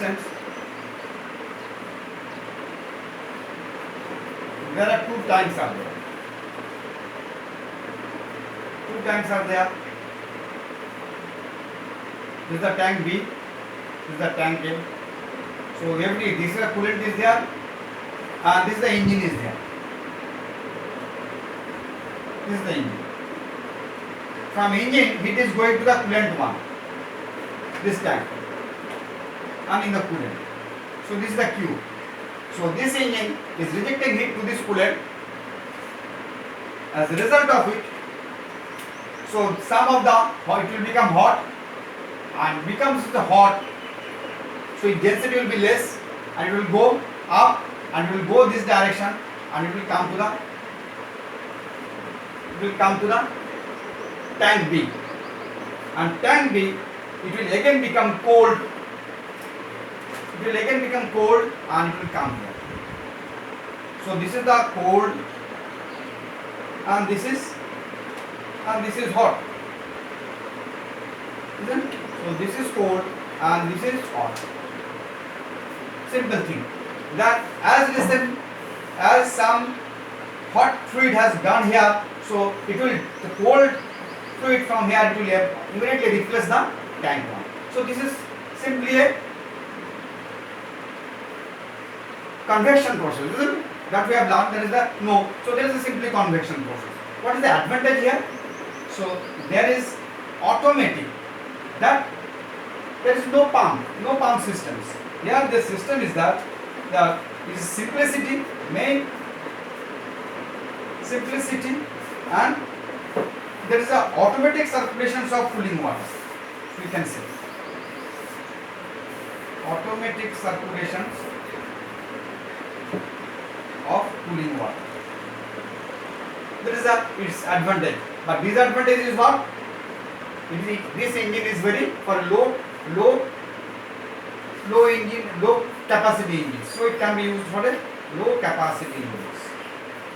systems, there are two tanks are there. Two tanks are there. This is the tank B, this is the tank A. So every this is the coolant is there, and this is the engine is there. This is the engine. From engine, it is going to the coolant one. This tank, and in the coolant. So this is the Q. So this engine is rejecting heat to this coolant. As a result of it, so some of the it will become hot, and becomes the hot. So its density will be less, and it will go up, and it will go this direction, and it will come to the tank B. And tank B, it will again become cold. It will again become cold, and it will come here. So this is the cold, and this is hot. Isn't it? So this is cold, and this is hot. Simple thing. That as some hot fluid has gone here, so it will the cold fluid from here it will immediately replace the tank one. So this is simply a convection process, isn't it? That we have learned. There is the no. So there is a simply convection process. What is the advantage here? So there is automatic. That there is no pump systems. Here the system is that it is simplicity, main simplicity, and there is a automatic circulations of cooling water. We can say automatic circulations of cooling water. There is its advantage, but disadvantage is what? This engine is very for low capacity engines. So it can be used for a low capacity engines.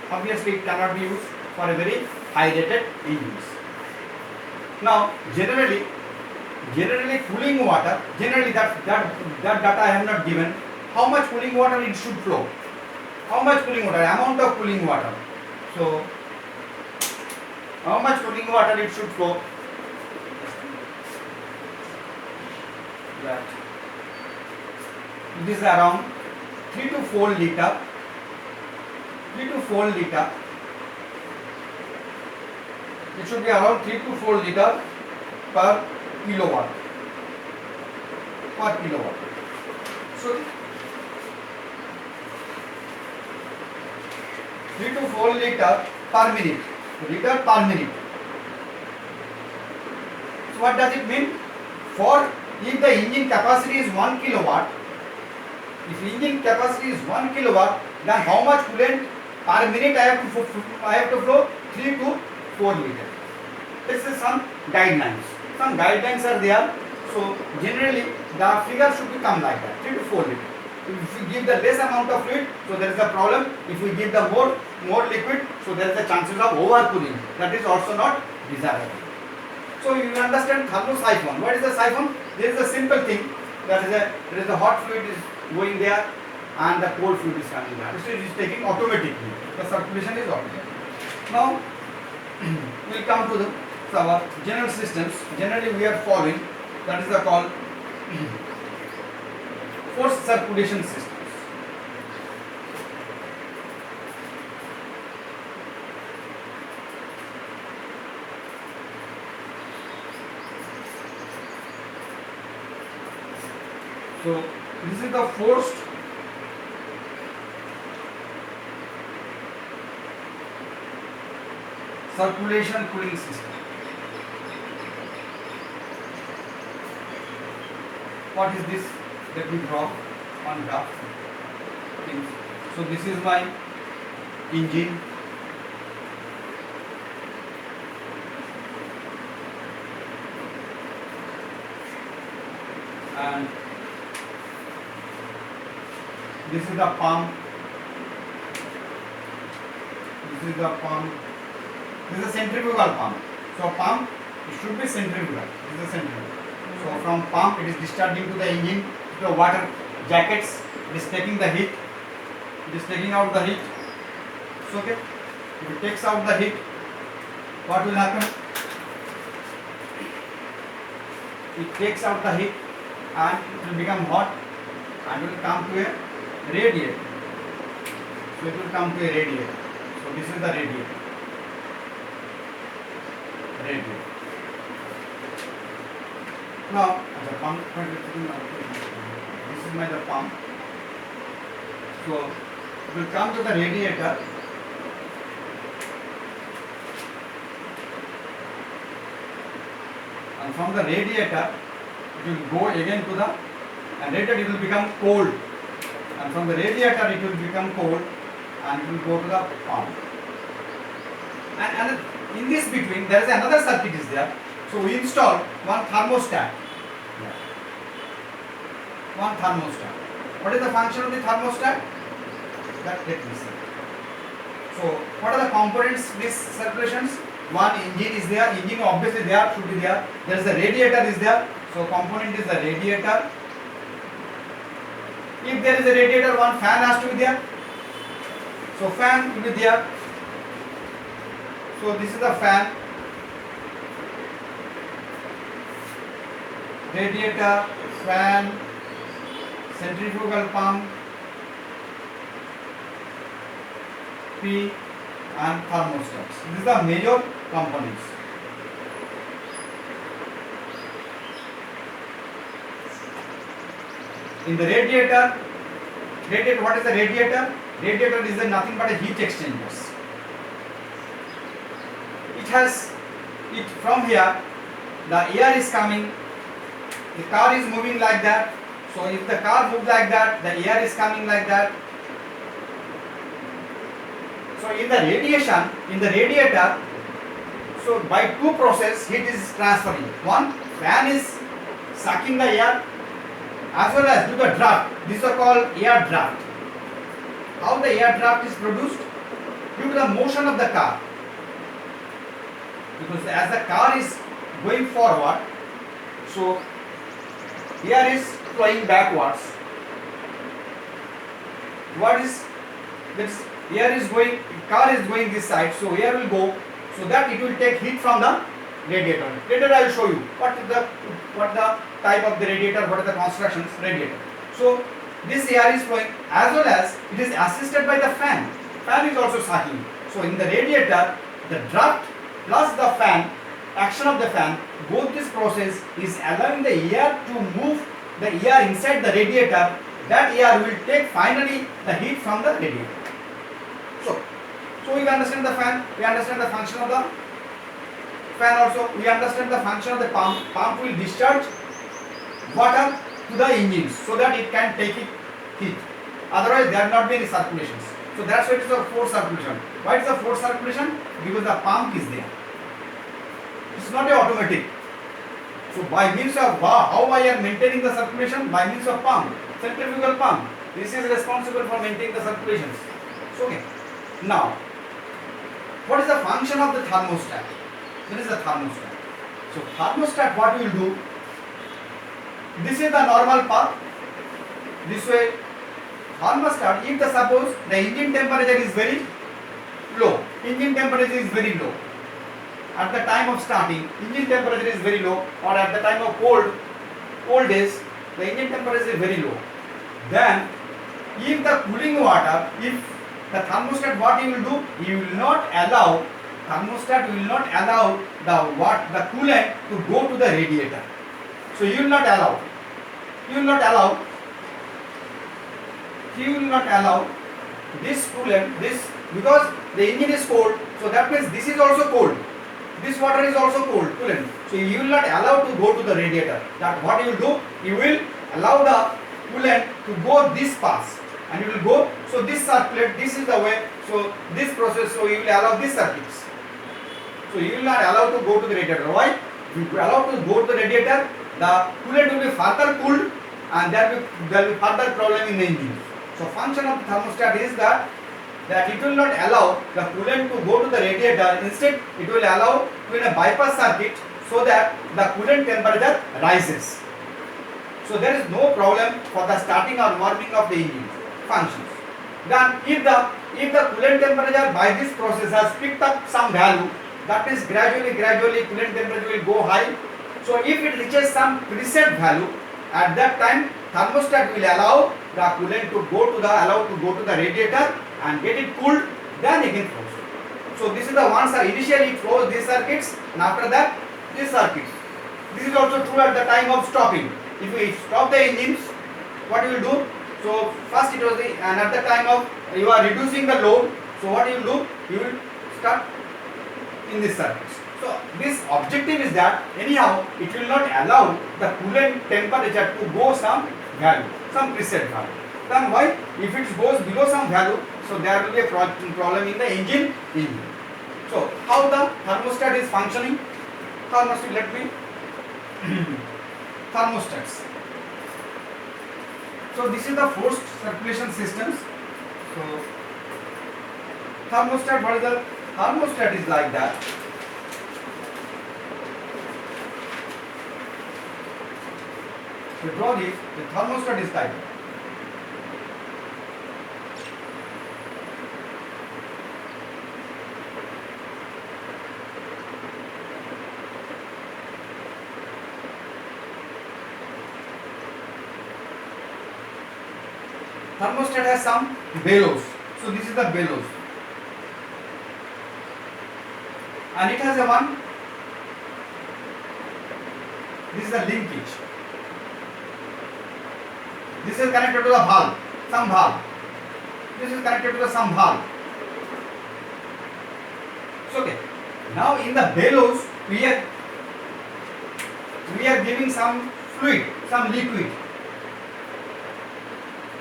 Obviously, it cannot be used for a very high rated engines. Now, generally cooling water. Generally, that data I have not given. How much cooling water it should flow? How much cooling water? Amount of cooling water. So, how much cooling water it should flow? That it is around 3 to 4 liter. 3 to 4 liter. It should be around 3 to 4 liter per kilowatt. So 3 to 4 liter per minute. Liter per minute. So what does it mean? For if the engine capacity is 1 kilowatt, if engine capacity is 1 kilowatt, then how much coolant per minute I have to flow? 3 to 4 liter. This is some guidelines. Some guidelines are there. So generally the figure should become like that, 3 to 4 liter. If we give the less amount of fluid, so there is a problem. If we give the more liquid, so there is a chances of overcooling. That is also not desirable. So you understand thermosiphon. What is the siphon? There is a simple thing. There is a hot fluid is going there, and the cold fluid is coming there. So it is taking automatically. The circulation is automatic. Now we will come to our general systems. Generally we are following. That is the called forced circulation systems. So this is the forced circulation cooling system. What is this? Let me draw one graph. So this is my engine. And this is the pump. This is the pump. This is a centrifugal pump. So pump, it should be centrifugal. This is a centrifugal. So from pump it is discharging to the engine. the water jackets, it is taking the heat, it is taking out the heat. So okay, if it takes out the heat, what will happen? It takes out the heat and it will become hot and it will come to a radiator. So it will come to a radiator. So this is the radiator. Radiator. Now the pump, this is the pump. So it will come to the radiator. And from the radiator, it will go again to the, and later it will become cold. And from the radiator, it will become cold, and it will go to the pump. And in this between, there is another circuit is there. So we install one thermostat. One thermostat. What is the function of the thermostat? That let me see. So what are the components in these circulations? One engine is there, engine obviously there should be there. There is a radiator is there. So component is the radiator. If there is a radiator, one fan has to be there. So fan will be there. So this is the fan. Radiator, fan, centrifugal pump, P and thermostats. These are the major components. In the radiator, what is the radiator? Radiator is nothing but a heat exchangers. It has, from here, the air is coming, the car is moving like that. So if the car moves like that, the air is coming like that. So in the radiation, in the radiator, so by two process heat is transferring. One, fan is sucking the air as well as do the draft. These are called air draft. How the air draft is produced? Due to the motion of the car. Because as the car is going forward, so air is flowing backwards. What is this? Air is going, car is going this side, so air will go, so that it will take heat from the radiator. Later I will show you what the type of the radiator, what are the constructions radiator. So this air is flowing as well as it is assisted by the fan. Fan is also sucking. So in the radiator, the draft plus the fan, action of the fan, both this process is allowing the air to move the air inside the radiator. That air will take finally the heat from the radiator. So we understand the fan, we understand the function of the fan also, we understand the function of the pump. Pump will discharge water to the engines so that it can take heat. Otherwise there will not be any circulations. So that's why it is a forced circulation. Why it is a forced circulation? Because the pump is there. It's not a automatic. So by means of how I am maintaining the circulation? By means of pump, centrifugal pump. This is responsible for maintaining the circulations. So okay. Now, what is the function of the thermostat? This is the thermostat. So thermostat, what we will do? This is the normal path. This way, thermostat. If the suppose the engine temperature is very low, engine temperature is very low. At the time of starting, engine temperature is very low, or at the time of cold days, the engine temperature is very low. Then, if the cooling water, if the thermostat, what you will do? You will not allow, thermostat will not allow the coolant to go to the radiator. So you will not allow. You will not allow this coolant, this, because the engine is cold, so that means this is also cold. This water is also cold, coolant. So you will not allow to go to the radiator. That what you will do? You will allow the coolant to go this path. And it will go, so this circulate, this is the way, so this process, so you will allow this circuits. So you will not allow to go to the radiator. Why? If you allow to go to the radiator, the coolant will be further cooled and there will be further problem in the engine. So function of the thermostat is that it will not allow the coolant to go to the radiator, instead it will allow to in a bypass circuit so that the coolant temperature rises. So there is no problem for the starting or warming of the engine functions. Then if the coolant temperature by this process has picked up some value, that is gradually coolant temperature will go high. So if it reaches some preset value, at that time thermostat will allow the coolant to go to the radiator and get it cooled, then again flows. So this is the one sir, initially it flows these circuits and after that these circuits. This is also true at the time of stopping. If we stop the engines, what you will do? So first it was and at the time of you are reducing the load. So what you will do? You will start in this circuits. So this objective is that anyhow it will not allow the coolant temperature to go some value, some preset value. Then why? If it goes below some value, so there will be a problem in the engine. So how the thermostat is functioning? Thermostat, let me thermostats. So this is the forced circulation systems. So thermostat, what is the thermostat is like that. Hydraulic, the thermostat is like that. Thermostat has some bellows. So this is the bellows. And it has a one. This is the linkage. This is connected to the valve, some valve. This is connected to the some valve. So okay. Now in the bellows we are giving some fluid, some liquid.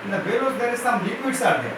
In the bellows there is some liquids are there.